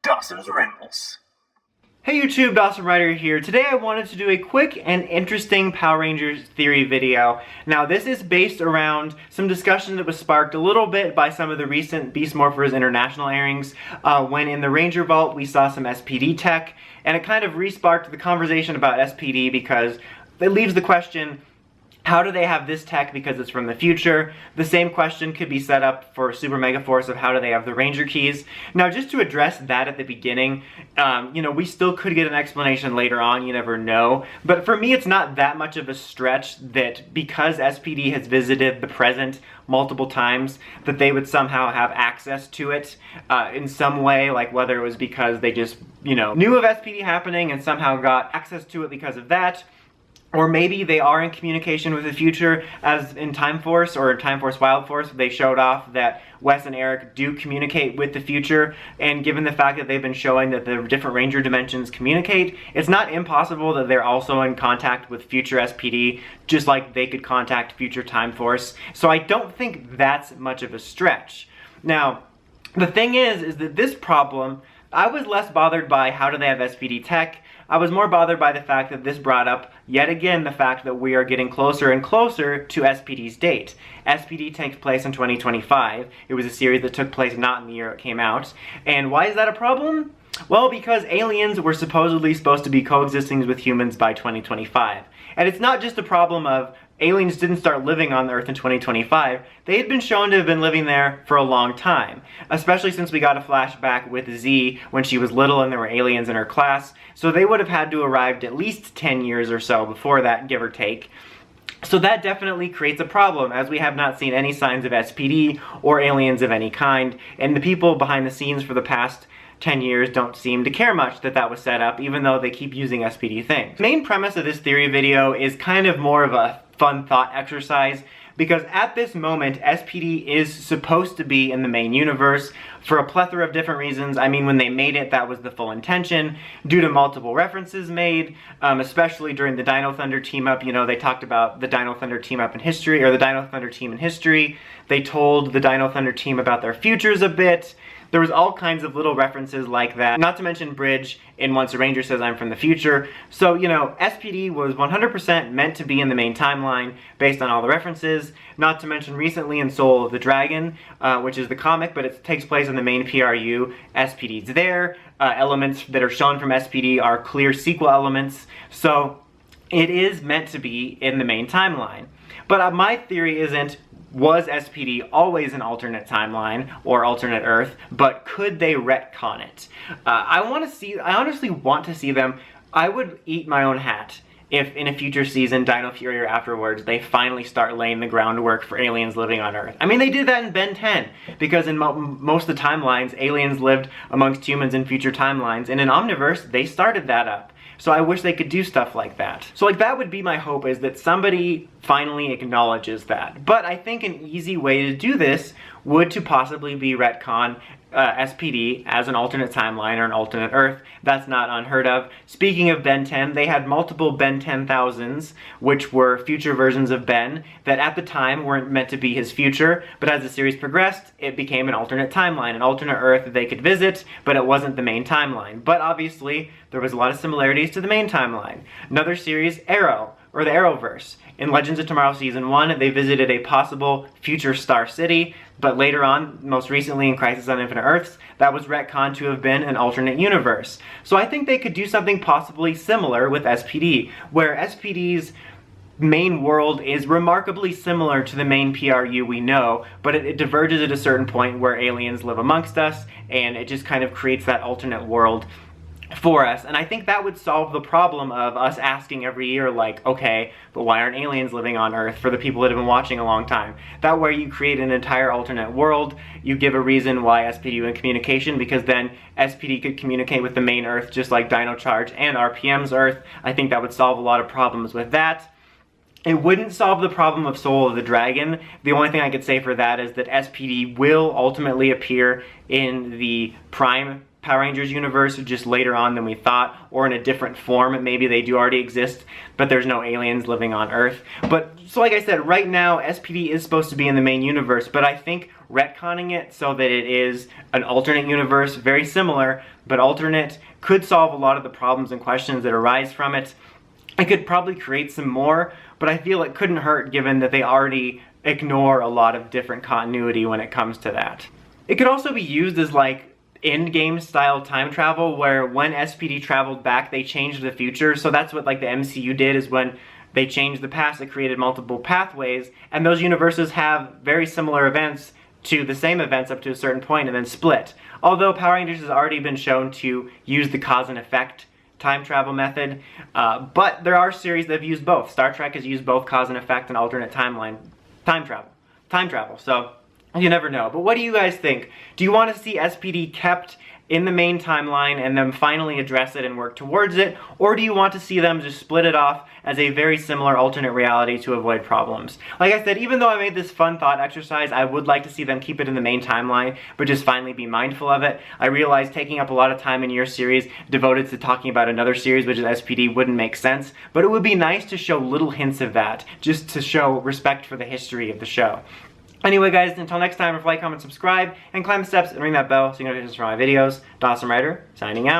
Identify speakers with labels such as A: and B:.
A: Dawson's Rambles.
B: Hey YouTube, Dawson Ryder here. Today I wanted to do a quick and interesting Power Rangers theory video. Now this is based around some discussion that was sparked a little bit by some of the recent Beast Morphers International airings when in the Ranger Vault we saw some SPD tech, and it kind of re-sparked the conversation about SPD because it leaves the question, how do they have this tech because it's from the future? The same question could be set up for Super Mega Force of how do they have the Ranger keys. Now just to address that at the beginning, we still could get an explanation later on, you never know. But for me it's not that much of a stretch that because SPD has visited the present multiple times, that they would somehow have access to it in some way, like whether it was because they just, knew of SPD happening and somehow got access to it because of that. Or maybe they are in communication with the future, as in Time Force or Time Force Wild Force, they showed off that Wes and Eric do communicate with the future, and given the fact that they've been showing that the different Ranger dimensions communicate, it's not impossible that they're also in contact with future SPD, just like they could contact future Time Force. So I don't think that's much of a stretch. Now, the thing is that this problem, I was less bothered by how do they have SPD tech. I was more bothered by the fact that this brought up, yet again, the fact that we are getting closer and closer to SPD's date. SPD takes place in 2025. It was a series that took place not in the year it came out. And why is that a problem? Well, because aliens were supposedly supposed to be coexisting with humans by 2025. And it's not just a problem of aliens didn't start living on Earth in 2025, they had been shown to have been living there for a long time. Especially since we got a flashback with Z when she was little and there were aliens in her class, so they would have had to have arrived at least 10 years or so before that, give or take. So that definitely creates a problem, as we have not seen any signs of SPD or aliens of any kind, and the people behind the scenes for the past 10 years don't seem to care much that that was set up, even though they keep using SPD things. The main premise of this theory video is kind of more of a fun thought exercise, because at this moment SPD is supposed to be in the main universe for a plethora of different reasons. I mean, when they made it, that was the full intention, due to multiple references made, especially during the Dino Thunder team-up. They talked about the Dino Thunder team-up in history, or the Dino Thunder team in history. They told the Dino Thunder team about their futures a bit. There was all kinds of little references like that, not to mention Bridge in Once a Ranger Says I'm from the Future. So, SPD was 100% meant to be in the main timeline based on all the references, not to mention recently in Soul of the Dragon, which is the comic, but it takes place in the main PRU. SPD's there. Elements that are shown from SPD are clear sequel elements, so it is meant to be in the main timeline. But my theory isn't, was SPD always an alternate timeline or alternate Earth, but could they retcon it? I honestly want to see them. I would eat my own hat if in a future season, Dino Fury or afterwards, they finally start laying the groundwork for aliens living on Earth. I mean, they did that in Ben 10, because in most of the timelines, aliens lived amongst humans in future timelines, and in Omniverse, they started that up. So I wish they could do stuff like that. So that would be my hope, is that somebody finally acknowledges that. But I think an easy way to do this would to possibly be retcon SPD as an alternate timeline or an alternate Earth. That's not unheard of. Speaking of Ben 10, they had multiple Ben 10,000s, which were future versions of Ben, that at the time weren't meant to be his future, but as the series progressed, it became an alternate timeline, an alternate Earth that they could visit, but it wasn't the main timeline. But obviously, there was a lot of similarities to the main timeline. Another series, Arrow, or the Arrowverse. In Legends of Tomorrow Season 1, they visited a possible future Star City, but later on, most recently in Crisis on Infinite Earths, that was retconned to have been an alternate universe. So I think they could do something possibly similar with SPD, where SPD's main world is remarkably similar to the main PRU we know, but it diverges at a certain point where aliens live amongst us, and it just kind of creates that alternate world for us. And I think that would solve the problem of us asking every year, like, okay, but why aren't aliens living on Earth, for the people that have been watching a long time? That way you create an entire alternate world, you give a reason why SPD went in communication, because then SPD could communicate with the main Earth just like Dino Charge and RPM's Earth. I think that would solve a lot of problems with that. It wouldn't solve the problem of Soul of the Dragon. The only thing I could say for that is that SPD will ultimately appear in the Prime Power Rangers universe just later on than we thought, or in a different form. Maybe they do already exist, but there's no aliens living on Earth. But, so like I said, right now, SPD is supposed to be in the main universe, but I think retconning it so that it is an alternate universe, very similar, but alternate, could solve a lot of the problems and questions that arise from it. I could probably create some more, but I feel it couldn't hurt given that they already ignore a lot of different continuity when it comes to that. It could also be used as like endgame style time travel, where when SPD traveled back, they changed the future. So that's what like the MCU did, is when they changed the past, it created multiple pathways, and those universes have very similar events to the same events up to a certain point and then split. Although Power Rangers has already been shown to use the cause and effect time travel method, but there are series that have used both. Star Trek has used both cause and effect and alternate timeline time travel. So you never know. But what do you guys think? Do you want to see SPD kept in the main timeline and then finally address it and work towards it? Or do you want to see them just split it off as a very similar alternate reality to avoid problems? Like I said, even though I made this fun thought exercise, I would like to see them keep it in the main timeline, but just finally be mindful of it. I realize taking up a lot of time in your series devoted to talking about another series, which is SPD, wouldn't make sense, but it would be nice to show little hints of that, just to show respect for the history of the show. Anyway guys, until next time, like, comment, subscribe, and climb the steps and ring that bell so you get notifications for my videos. Dawson Ryder, signing out.